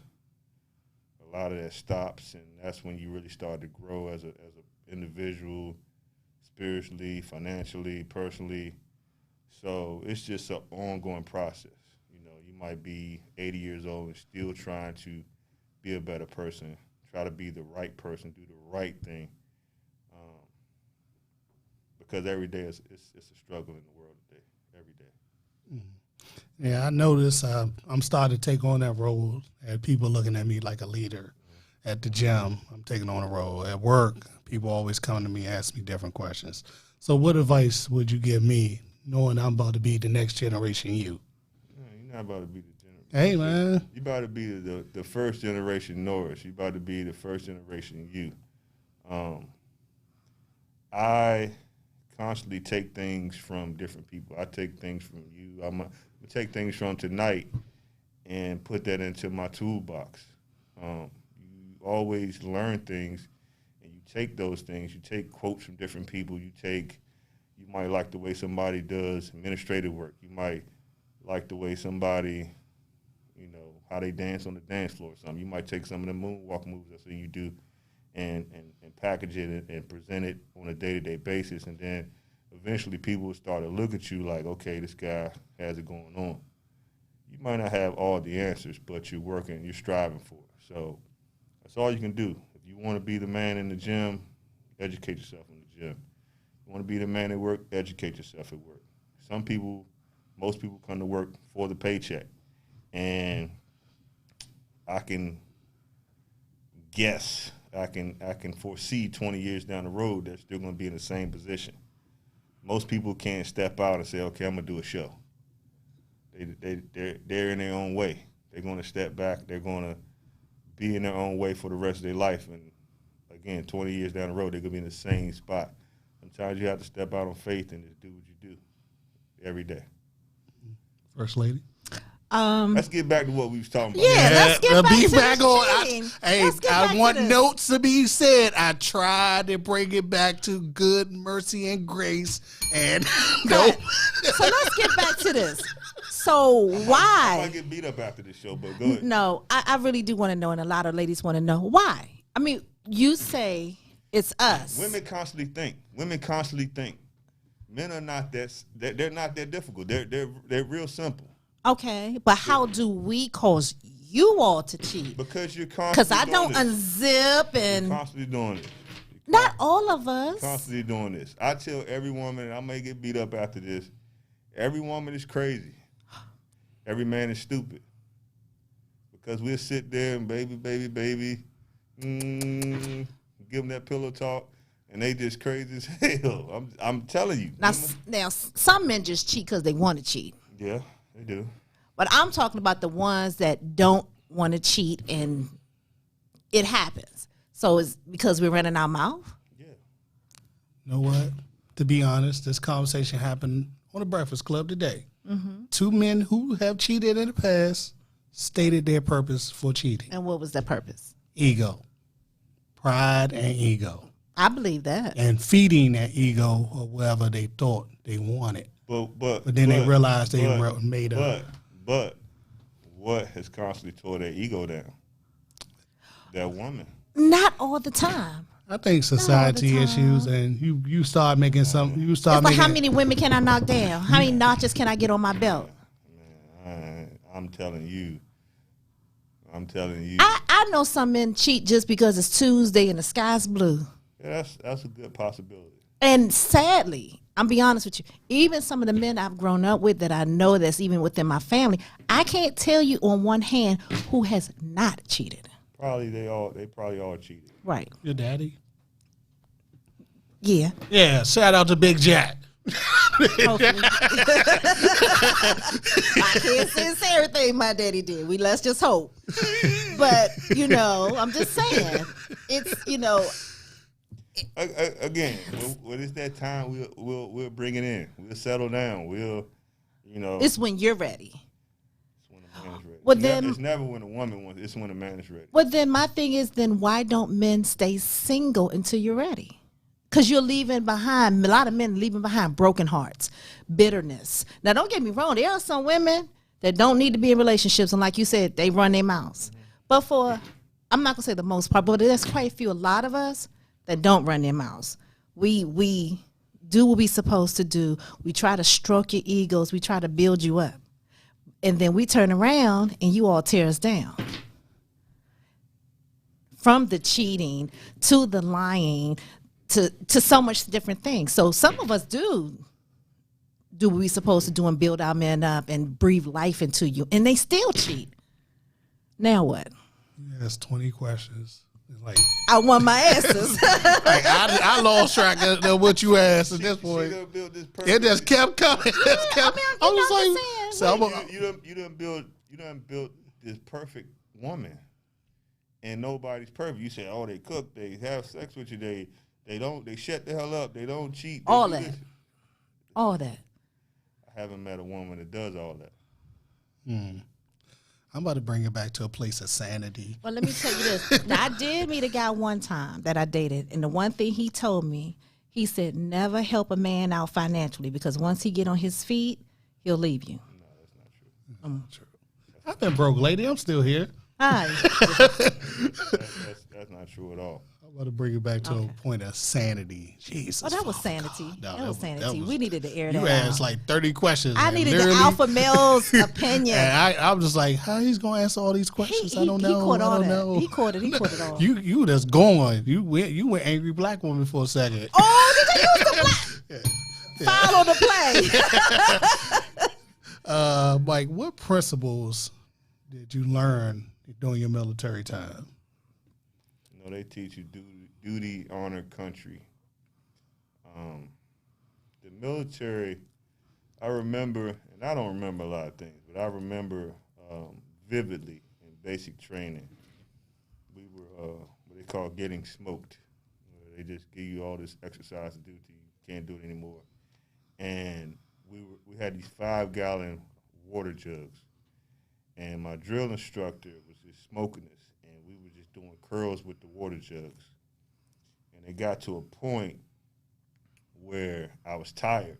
[SPEAKER 3] a lot of that stops, and that's when you really start to grow as an individual, spiritually, financially, personally. So it's just an ongoing process. You know, you might be 80 years old and still trying to be a better person, try to be the right person, do the right thing. Because every day it's a struggle in the world today, every day.
[SPEAKER 1] Mm-hmm. Yeah, I notice I'm starting to take on that role, and people looking at me like a leader. At the gym, I'm taking on a role. At work, people always come to me and ask me different questions. So what advice would you give me, knowing I'm about to be the next generation you?
[SPEAKER 3] You're not about to be the generation.
[SPEAKER 1] Hey, man.
[SPEAKER 3] You're about to be the first generation Norris. You're about to be the first generation you. I constantly take things from different people. I take things from you. I'm going to take things from tonight and put that into my toolbox. You always learn things, and you take those things. You take quotes from different people. You might like the way somebody does administrative work. You might like the way somebody, how they dance on the dance floor or something. You might take some of the moonwalk moves I see you do and package it and present it on a day-to-day basis. And then eventually people will start to look at you like, okay, this guy has it going on. You might not have all the answers, but you're working, you're striving for it. So that's all you can do. If you want to be the man in the gym, educate yourself in the gym. You want to be the man at work, educate yourself at work. Most people come to work for the paycheck. And I can guess, I can foresee 20 years down the road they're still going to be in the same position. Most people can't step out and say, okay, I'm going to do a show. They're in their own way. They're going to step back. They're going to be in their own way for the rest of their life. And, again, 20 years down the road, they're going to be in the same spot. Sometimes you have to step out on faith and just do what you do every day.
[SPEAKER 1] First Lady?
[SPEAKER 3] Let's get back to what we was talking about.
[SPEAKER 2] Yeah, let's get back to the
[SPEAKER 1] I want notes to be said. I tried to bring it back to good mercy and grace, and no.
[SPEAKER 2] So let's get back to this. So why?
[SPEAKER 3] I might get beat up after this show, but go ahead.
[SPEAKER 2] No, I really do want to know, and a lot of ladies want to know why. I mean, you say it's us.
[SPEAKER 3] Women constantly think. Men are not they're not that difficult. They're real simple.
[SPEAKER 2] Okay, but how do we cause you all to cheat?
[SPEAKER 3] Because you're constantly
[SPEAKER 2] Because I don't unzip and
[SPEAKER 3] you're constantly doing it.
[SPEAKER 2] Not all of us.
[SPEAKER 3] Constantly doing this. I tell every woman, and I may get beat up after this, every woman is crazy. Every man is stupid. Because we'll sit there and baby, give them that pillow talk, and they just crazy as hell. I'm telling you.
[SPEAKER 2] Now, some men just cheat because they want to cheat.
[SPEAKER 3] Yeah, they do.
[SPEAKER 2] But I'm talking about the ones that don't want to cheat and it happens. So it's because we're running our mouth?
[SPEAKER 3] Yeah.
[SPEAKER 1] You know what? To be honest, this conversation happened on the Breakfast Club today. Mm-hmm. Two men who have cheated in the past stated their purpose for cheating.
[SPEAKER 2] And what was their purpose?
[SPEAKER 1] Ego. Pride and ego.
[SPEAKER 2] I believe that.
[SPEAKER 1] And feeding that ego or whatever they thought they wanted. But then they realized they were made up.
[SPEAKER 3] But what has constantly tore their ego down? That woman.
[SPEAKER 2] Not all the time.
[SPEAKER 1] I think society issues, and you start making some. You start.
[SPEAKER 2] It's like, how many women can I knock down? How many notches can I get on my belt?
[SPEAKER 3] Man, I'm telling you.
[SPEAKER 2] I know some men cheat just because it's Tuesday and the sky's blue.
[SPEAKER 3] Yeah, that's a good possibility.
[SPEAKER 2] And sadly, I'm be honest with you. Even some of the men I've grown up with that I know that's even within my family, I can't tell you on one hand who has not cheated.
[SPEAKER 3] They probably all cheated.
[SPEAKER 2] Right.
[SPEAKER 1] Your daddy?
[SPEAKER 2] Yeah.
[SPEAKER 1] Yeah, shout out to Big Jack.
[SPEAKER 2] Hopefully. I can't say everything my daddy did. Let's just hope. But, I'm just saying, it's,
[SPEAKER 3] Again, when it's that time, we'll bring it in. We'll settle down.
[SPEAKER 2] It's when you're ready.
[SPEAKER 3] It's when a man's ready.
[SPEAKER 2] Well, then,
[SPEAKER 3] it's never when a woman wants. It's when a man is ready.
[SPEAKER 2] Well, then my thing is, then why don't men stay single until you're ready? Because you're leaving behind, a lot of men leaving behind broken hearts, bitterness. Now, don't get me wrong. There are some women that don't need to be in relationships. And like you said, they run their mouths. But I'm not going to say the most part, but there's quite a lot of us that don't run their mouths. We do what we're supposed to do. We try to stroke your egos. We try to build you up. And then we turn around and you all tear us down. From the cheating to the lying to so much different things. So some of us do what we're supposed to do and build our men up and breathe life into you. And they still cheat. Now what?
[SPEAKER 1] Yes, 20 questions. Like
[SPEAKER 2] I want my answers.
[SPEAKER 1] like I lost track of what you asked at this point. It just kept coming. I was like,
[SPEAKER 3] you done built this perfect woman, and nobody's perfect. You say, oh, they cook, they have sex with you, they shut the hell up, they don't cheat.
[SPEAKER 2] All that.
[SPEAKER 3] I haven't met a woman that does all that.
[SPEAKER 1] I'm about to bring it back to a place of sanity.
[SPEAKER 2] Well, let me tell you this. Now, I did meet a guy one time that I dated, and the one thing he told me, he said, never help a man out financially because once he get on his feet, he'll leave you.
[SPEAKER 3] No, that's not true. That's not true.
[SPEAKER 1] I've been broke, lady. I'm still here.
[SPEAKER 2] Hi.
[SPEAKER 3] That's not true at all.
[SPEAKER 1] I'm about to bring it back to a point of sanity. Jesus.
[SPEAKER 2] Oh, that was sanity.
[SPEAKER 1] No,
[SPEAKER 2] that was sanity. We needed to air that
[SPEAKER 1] out. You asked like 30 questions.
[SPEAKER 2] I needed the alpha male's opinion.
[SPEAKER 1] And I'm just like, how he's going to answer all these questions? I don't know.
[SPEAKER 2] He caught all that. He caught it all.
[SPEAKER 1] You just going. You went angry black woman for a second.
[SPEAKER 2] Oh, did you use the black? Follow the play.
[SPEAKER 1] Mike, what principles did you learn during your military time?
[SPEAKER 3] They teach you duty, honor, country. The military, I remember, and I don't remember a lot of things, but I remember vividly in basic training, we were what they call getting smoked. They just give you all this exercise to do till you can't do it anymore. And we had these 5-gallon water jugs, and my drill instructor was just smoking us. We were just doing curls with the water jugs. And it got to a point where I was tired,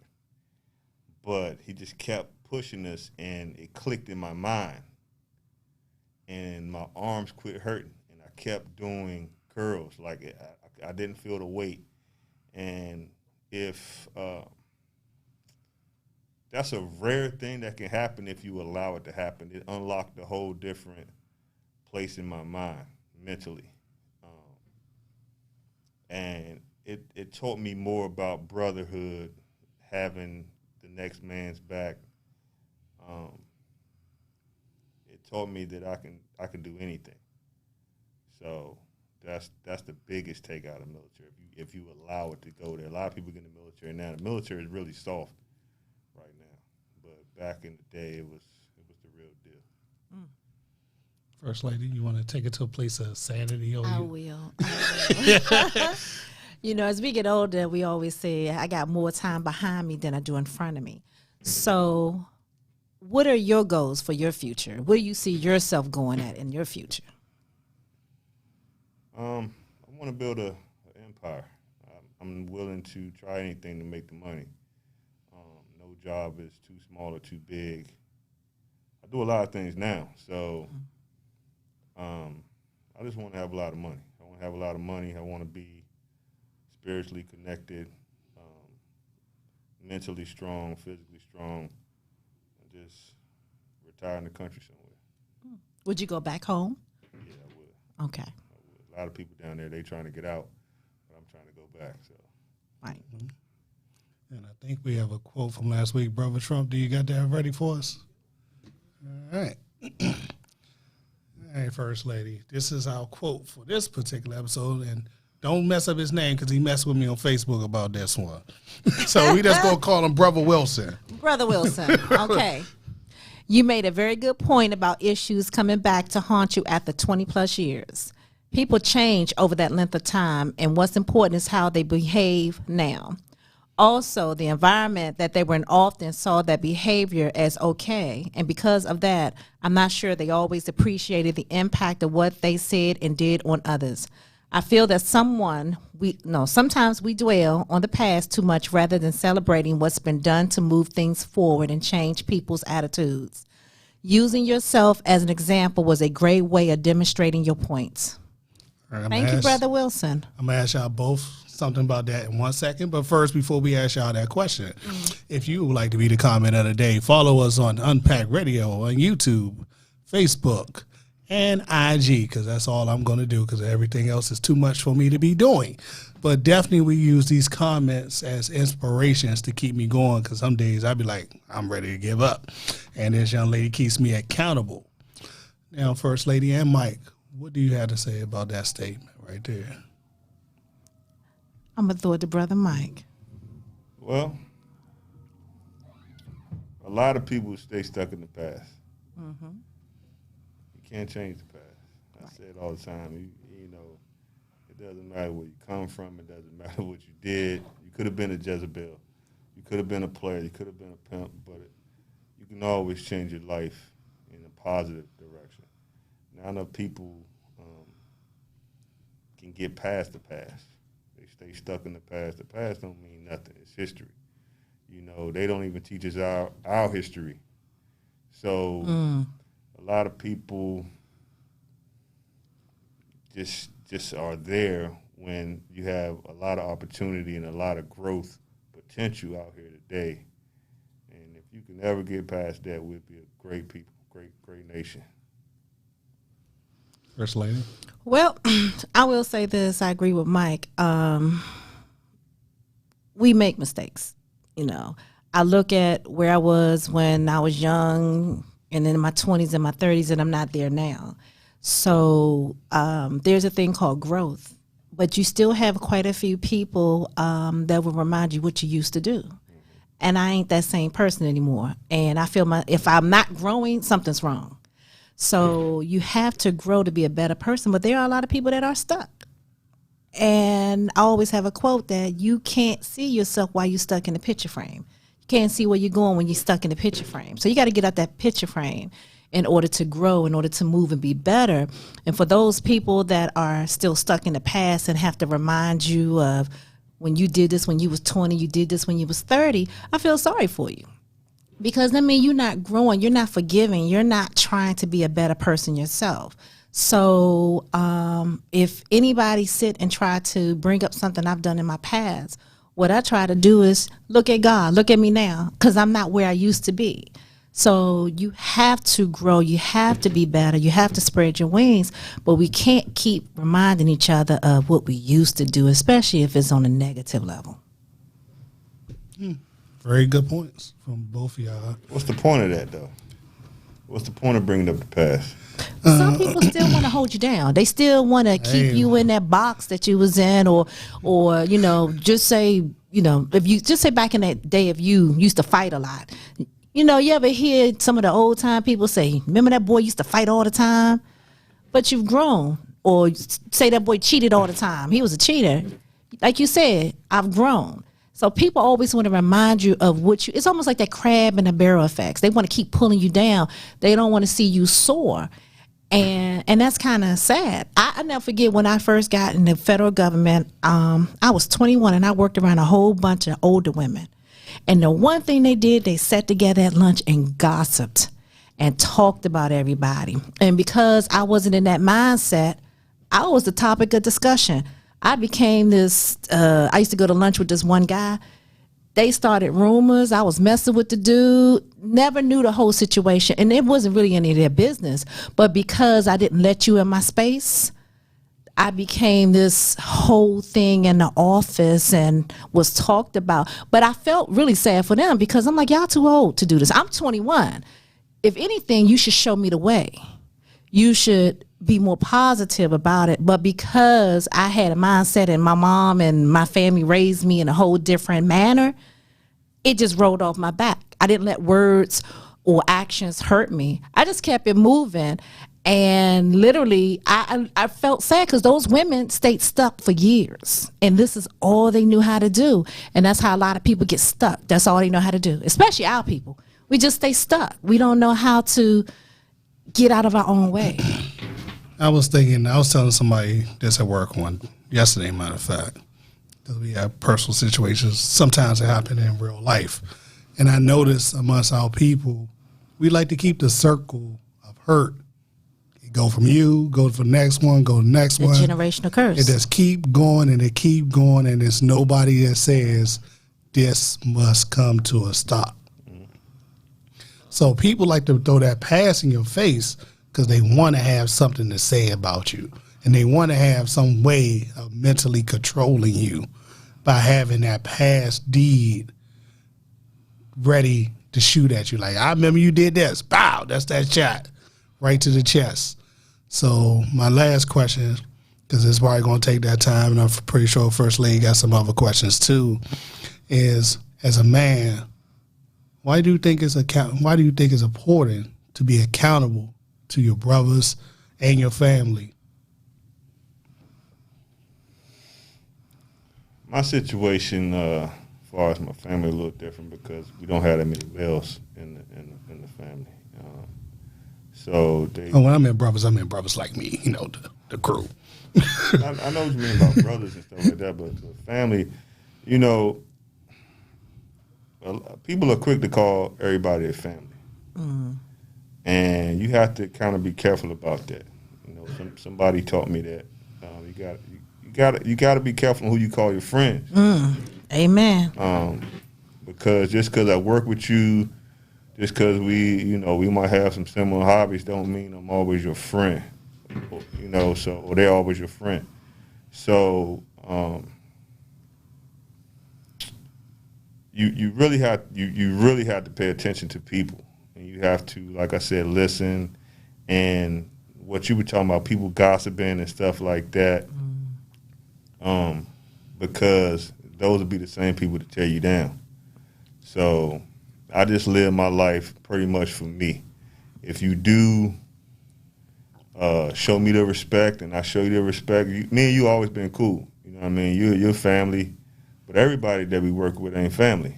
[SPEAKER 3] but he just kept pushing us, and it clicked in my mind. And my arms quit hurting, and I kept doing curls. Like I didn't feel the weight. And if that's a rare thing that can happen if you allow it to happen. It unlocked a whole different place in my mind mentally, and it taught me more about brotherhood, having the next man's back. It taught me that I can do anything. So that's the biggest takeout of the military. If you allow it to go there, a lot of people get in the military now. The military is really soft right now, but back in the day, it was the real deal.
[SPEAKER 1] First Lady, you want to take it to a place of sanity?
[SPEAKER 2] I will. As we get older, we always say, I got more time behind me than I do in front of me. So what are your goals for your future? Where do you see yourself going at in your future?
[SPEAKER 3] I want to build an empire. I'm willing to try anything to make the money. No job is too small or too big. I do a lot of things now, so I just want to have a lot of money. I want to have a lot of money. I want to be spiritually connected, mentally strong, physically strong, and just retire in the country somewhere.
[SPEAKER 2] Would you go back home?
[SPEAKER 3] Yeah, I would.
[SPEAKER 2] Okay.
[SPEAKER 3] I would. A lot of people down there, they trying to get out, but I'm trying to go back. So.
[SPEAKER 2] Right.
[SPEAKER 1] And I think we have a quote from last week. Brother Trump, do you got that ready for us? All right. All right, First Lady. This is our quote for this particular episode. And don't mess up his name because he messed with me on Facebook about this one. So we just going to call him Brother Wilson.
[SPEAKER 2] Brother Wilson. Okay. You made a very good point about issues coming back to haunt you after 20 plus years. People change over that length of time, and what's important is how they behave now. Also, the environment that they were in often saw that behavior as okay, and because of that, I'm not sure they always appreciated the impact of what they said and did on others. I feel that sometimes we dwell on the past too much rather than celebrating what's been done to move things forward and change people's attitudes. Using yourself as an example was a great way of demonstrating your points.
[SPEAKER 1] Right,
[SPEAKER 2] Thank you, Brother Wilson.
[SPEAKER 1] I'm going to ask y'all both something about that in 1 second. But first, before we ask y'all that question, if you would like to be the comment of the day, follow us on Unpacked Radio on YouTube, Facebook, and IG, because that's all I'm going to do because everything else is too much for me to be doing. But definitely we use these comments as inspirations to keep me going because some days I'd be like, I'm ready to give up. And this young lady keeps me accountable. Now, First Lady and Mike, what do you have to say about that statement right there?
[SPEAKER 2] I'm going to throw it to Brother Mike.
[SPEAKER 3] Well, a lot of people stay stuck in the past. Mm-hmm. You can't change the past. I say it all the time. You know, it doesn't matter where you come from. It doesn't matter what you did. You could have been a Jezebel. You could have been a player. You could have been a pimp. But you can always change your life in a positive direction. Now, I know people can get past the past. They stay stuck in the past. The past don't mean nothing. It's history. You know, they don't even teach us our history. So a lot of people just are there when you have a lot of opportunity and a lot of growth potential out here today. And if you can ever get past that, we'll be a great people, great nation.
[SPEAKER 1] First Lady?
[SPEAKER 2] Well, I will say this. I agree with Mike. We make mistakes. You know, I look at where I was when I was young and in my 20s and my 30s, and I'm not there now. So there's a thing called growth. But you still have quite a few people that will remind you what you used to do. And I ain't that same person anymore. And I feel if I'm not growing, something's wrong. So you have to grow to be a better person, but there are a lot of people that are stuck. And I always have a quote that you can't see yourself while you're stuck in the picture frame. You can't see where you're going when you're stuck in the picture frame. So you got to get out that picture frame in order to grow, in order to move and be better. And for those people that are still stuck in the past and have to remind you of when you did this when you was 20, you did this when you was 30, I feel sorry for you. Because that means you're not growing, you're not forgiving, you're not trying to be a better person yourself. So if anybody sit and try to bring up something I've done in my past, what I try to do is look at God, look at me now, because I'm not where I used to be. So you have to grow, you have to be better, you have to spread your wings, but we can't keep reminding each other of what we used to do, especially if it's on a negative level.
[SPEAKER 1] Very good points from both of y'all.
[SPEAKER 3] What's the point of that, though? What's the point of bringing up the past?
[SPEAKER 2] Some people still want to hold you down. They still want to keep you in that box that you was in, or you know, just say, you know, if you just say back in that day, if you used to fight a lot. You know, you ever hear some of the old time people say, remember that boy used to fight all the time? But you've grown. Or say that boy cheated all the time. He was a cheater. Like you said, I've grown. So people always want to remind you of what you, it's almost like that crab in the barrel effects. They want to keep pulling you down. They don't want to see you soar. And that's kind of sad. I never forget when I first got in the federal government, I was 21 and I worked around a whole bunch of older women. And the one thing they did, they sat together at lunch and gossiped and talked about everybody. And because I wasn't in that mindset, I was the topic of discussion. I became this, I used to go to lunch with this one guy. They started rumors. I was messing with the dude. Never knew the whole situation. And it wasn't really any of their business. But because I didn't let you in my space, I became this whole thing in the office and was talked about. But I felt really sad for them because I'm like, y'all too old to do this. I'm 21. If anything, you should show me the way. You should be more positive about it. But because I had a mindset and my mom and my family raised me in a whole different manner, it just rolled off my back. I didn't let words or actions hurt me. I just kept it moving. And literally, I felt sad because those women stayed stuck for years. And this is all they knew how to do. And that's how a lot of people get stuck. That's all they know how to do, especially our people. We just stay stuck. We don't know how to get out of our own way.
[SPEAKER 1] I was telling somebody this at work yesterday, matter of fact, because we have personal situations. Sometimes it happen in real life. And I notice amongst our people, we like to keep the circle of hurt. Go from you, go to the next one, go to the next one.
[SPEAKER 2] Generational curse.
[SPEAKER 1] It just keep going and it keep going, and there's nobody that says this must come to a stop. So people like to throw that pass in your face because they want to have something to say about you, and they want to have some way of mentally controlling you by having that past deed ready to shoot at you. Like, I remember you did this. Bow, that's that shot right to the chest. So my last question, because it's probably going to take that time, and I'm pretty sure First Lady got some other questions too, is as a man, why do you think it's important to be accountable to your brothers and your family?
[SPEAKER 3] My situation, as far as my family, a little different because we don't have that many males in the family. So
[SPEAKER 1] when I meant brothers like me, the crew.
[SPEAKER 3] I know what you mean about brothers and stuff like that, but the family, people are quick to call everybody a family, and you have to kind of be careful about that. Somebody taught me that you got to be careful who you call your friends.
[SPEAKER 2] Amen.
[SPEAKER 3] Because just because I work with you. Just because we might have some similar hobbies don't mean I'm always your friend, or they're always your friend. So you really have to pay attention to people, and you have to, like I said, listen. And what you were talking about, people gossiping and stuff like that, because those would be the same people to tear you down. So I just live my life pretty much for me. If you do show me the respect and I show you the respect, me and you always been cool. You know what I mean? You're family, but everybody that we work with ain't family.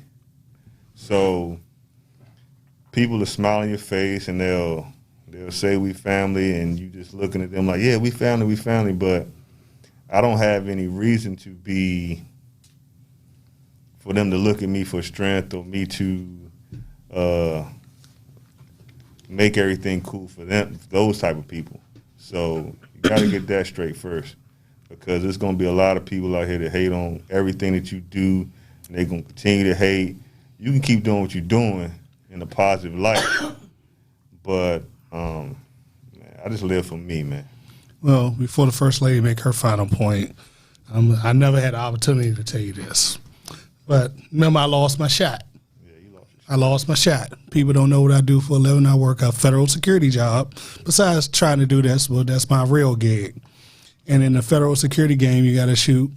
[SPEAKER 3] So people will smile in your face and they'll say we family, and you just looking at them like, yeah, we family, but I don't have any reason for them to look at me for strength or me to make everything cool for them, those type of people. So you got to get that straight first, because there's going to be a lot of people out here that hate on everything that you do, and they're going to continue to hate. You can keep doing what you're doing in a positive light, but man, I just live for me, man.
[SPEAKER 1] Well, before the First Lady make her final point, I never had the opportunity to tell you this, but remember I lost my shot. I lost my shot. People don't know what I do for a living. I work a federal security job. Besides trying to do this, well, that's my real gig. And in the federal security game, you got to shoot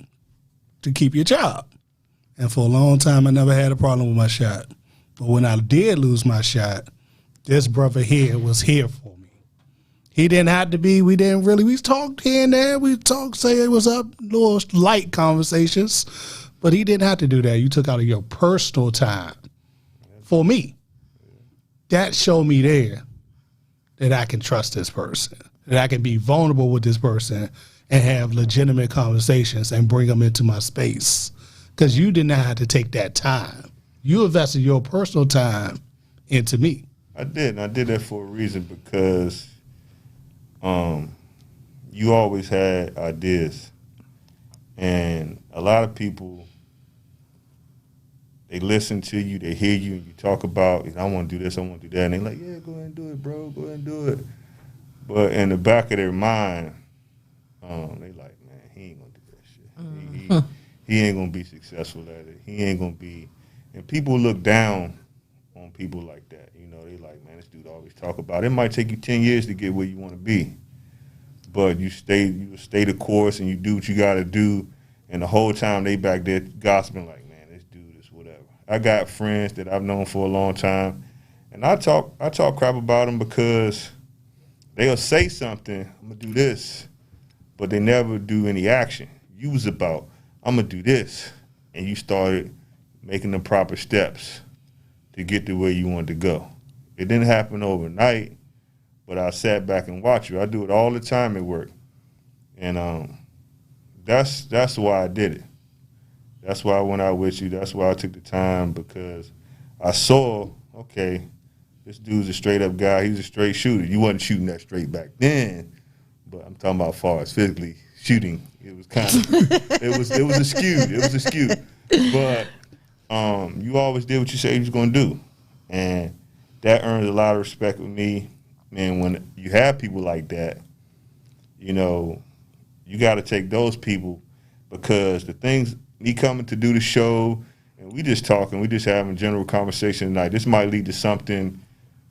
[SPEAKER 1] to keep your job. And for a long time, I never had a problem with my shot. But when I did lose my shot, this brother here was here for me. He didn't have to be. We talked here and there. We talked, say it was up, little light conversations. But he didn't have to do that. You took out of your personal time for me. That showed me there that I can trust this person, that I can be vulnerable with this person and have legitimate conversations and bring them into my space. Because you did not have to take that time. You invested your personal time into me.
[SPEAKER 3] I did. And I did that for a reason, because you always had ideas. And a lot of people, they listen to you, they hear you, and you talk about, I want to do this, I want to do that. And they're like, yeah, go ahead and do it, bro. Go ahead and do it. But in the back of their mind, They like, man, he ain't gonna do that shit. He ain't gonna be successful at it. He ain't gonna be. And people look down on people like that. You know, they like, man, this dude always talk about it. It might take you 10 years to get where you want to be, but you stay the course and you do what you got to do. And the whole time they back there gossiping like, man, this dude is whatever. I got friends that I've known for a long time, and I talk crap about them because they'll say something, I'm gonna do this, but they never do any action. You was about, I'm gonna do this, and you started making the proper steps to get to where you wanted to go. It didn't happen overnight, but I sat back and watched you. I do it all the time at work, and that's why I did it. That's why I went out with you. That's why I took the time, because I saw, okay, this dude's a straight up guy. He's a straight shooter. You wasn't shooting that straight back then, but I'm talking about as far as physically shooting. It was kind of it was skewed. It was skewed, but you always did what you said you was going to do, and that earns a lot of respect with me. And when you have people like that, you know, you got to take those people, because the things, me coming to do the show, and we just talking, we just having general conversation tonight, this might lead to something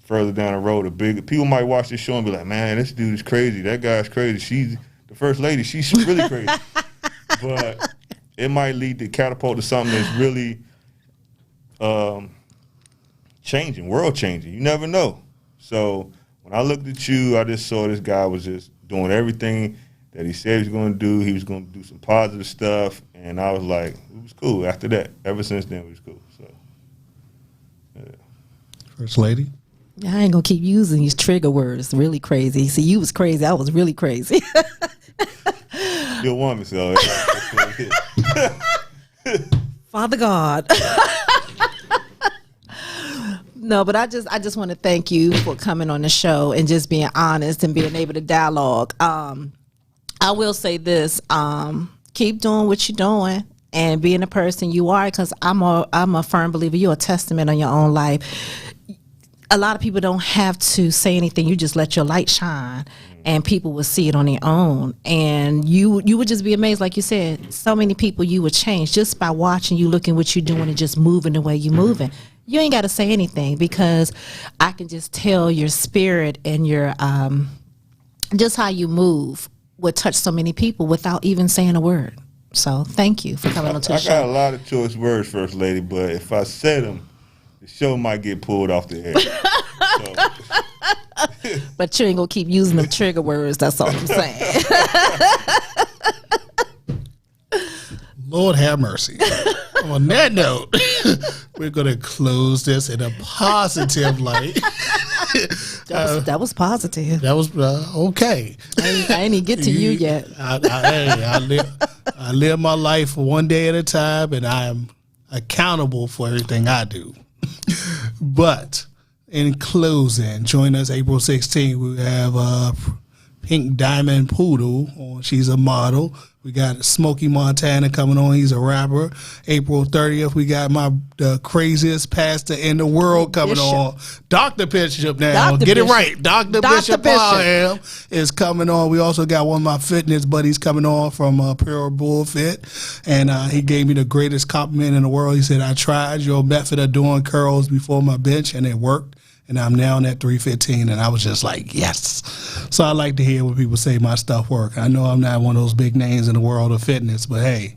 [SPEAKER 3] further down the road. People might watch this show and be like, man, this dude is crazy. That guy's crazy. She's the first lady. She's really crazy. But it might lead to catapult to something that's really changing, world changing. You never know. So when I looked at you, I just saw this guy was just doing everything that he said he was going to do. He was going to do some positive stuff, and I was like, it was cool after that. Ever since then, it was cool. So, yeah.
[SPEAKER 1] First lady?
[SPEAKER 2] I ain't going to keep using these trigger words. Really crazy. See, you was crazy. I was really crazy.
[SPEAKER 3] You're a woman, so.
[SPEAKER 2] Father God. No, but I just want to thank you for coming on the show and just being honest and being able to dialogue. I will say this, keep doing what you're doing and being the person you are, because I'm a firm believer you're a testament on your own life. A lot of people don't have to say anything. You just let your light shine and people will see it on their own. And you would just be amazed, like you said, so many people you would change just by watching you, looking what you're doing and just moving the way you're moving. You ain't got to say anything, because I can just tell your spirit and your just how you move would touch so many people without even saying a word. So thank you for coming on to the show.
[SPEAKER 3] I got a lot of choice words, First Lady, but if I said them, the show might get pulled off the air.
[SPEAKER 2] But you ain't gonna keep using them trigger words. That's all I'm saying.
[SPEAKER 1] Lord have mercy. On that note, we're going to close this in a positive light.
[SPEAKER 2] That was positive.
[SPEAKER 1] That was okay.
[SPEAKER 2] I ain't even get to you yet.
[SPEAKER 1] I live my life one day at a time, and I am accountable for everything I do. But in closing, join us April 16th. We have Pink Diamond Poodle. She's a model. We got Smokey Montana coming on. He's a rapper. April 30th, we got the craziest pastor in the world coming on. Dr. Bishop now.
[SPEAKER 2] Dr.
[SPEAKER 1] Get
[SPEAKER 2] Bishop.
[SPEAKER 1] it right. Dr. Bishop Parham is coming on. We also got one of my fitness buddies coming on from Pure Bull Fit. And he gave me the greatest compliment in the world. He said, I tried your method of doing curls before my bench, and it worked. And I'm now at 315, and I was just like, yes. So I like to hear when people say my stuff work. I know I'm not one of those big names in the world of fitness, but hey,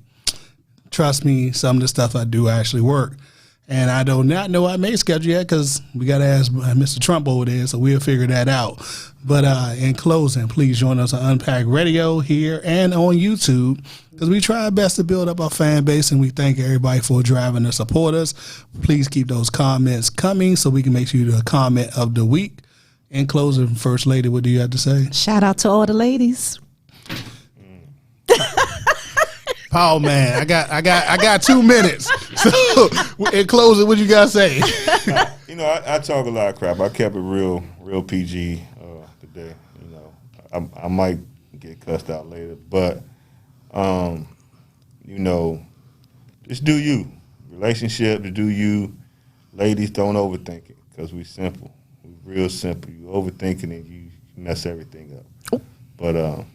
[SPEAKER 1] trust me, some of the stuff I do actually work. And I do not know I made schedule yet, because we got to ask Mr. Trump over there, so we'll figure that out. But in closing, please join us on Unpacked Radio here and on YouTube, because we try our best to build up our fan base, and we thank everybody for driving to support us. Please keep those comments coming so we can make you the comment of the week. In closing, First Lady, what do you have to say?
[SPEAKER 2] Shout out to all the ladies.
[SPEAKER 1] Power man, I got 2 minutes. So in closing, what you gotta say?
[SPEAKER 3] You know, I talk a lot of crap. I kept it real PG today. You know, I might get cussed out later, but you know, just do you. Relationships, do you. Ladies, don't overthink it, because we simple. We real simple. You overthinking it, you mess everything up. But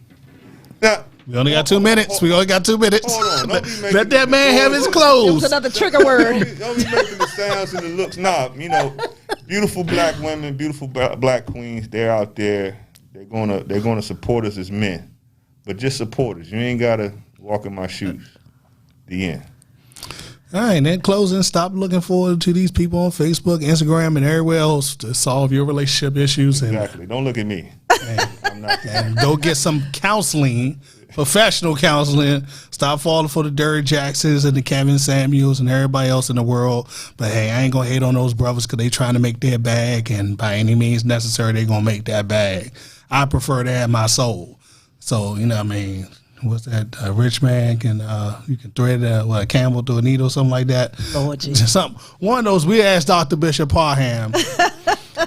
[SPEAKER 3] now,
[SPEAKER 1] We only got 2 minutes.
[SPEAKER 3] Hold on. Don't be making
[SPEAKER 1] Let that man have his clothes.
[SPEAKER 2] Another trigger word.
[SPEAKER 3] Don't be making the sounds and the looks. Nah, beautiful black women, beautiful black queens. They're out there. They're gonna support us as men, but just support us. You ain't gotta walk in my shoes. The end.
[SPEAKER 1] All right, then closing. Stop looking forward to these people on Facebook, Instagram, and everywhere else to solve your relationship issues.
[SPEAKER 3] Exactly. Don't look at me. I'm not.
[SPEAKER 1] And go get some counseling, professional counseling. Stop falling for the Derrick Jacksons and the Kevin Samuels and everybody else in the world. But hey, I ain't gonna hate on those brothers because they trying to make their bag, and by any means necessary, they gonna make that bag. I prefer to have my soul. So you know what I mean. What's that? Rich man can you can thread a camel through a needle, something like that.
[SPEAKER 2] Lord Jesus.
[SPEAKER 1] Something. One of those. We asked Dr. Bishop Parham,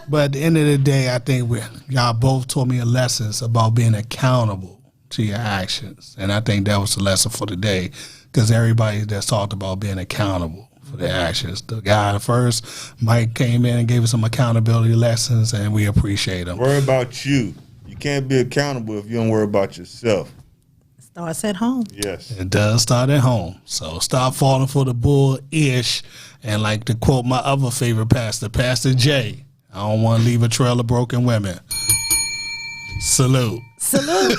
[SPEAKER 1] but at the end of the day, I think y'all both taught me lessons about being accountable to your actions, and I think that was the lesson for today, because everybody that's talked about being accountable for their actions. The guy first, Mike, came in and gave us some accountability lessons, and we appreciate him.
[SPEAKER 3] Worry about you. You can't be accountable if you don't worry about yourself.
[SPEAKER 2] Starts at home.
[SPEAKER 3] Yes.
[SPEAKER 1] It does start at home. So stop falling for the bull-ish. And like to quote my other favorite pastor, Pastor J, I don't want to leave a trail of broken women. Salute.
[SPEAKER 2] Salute.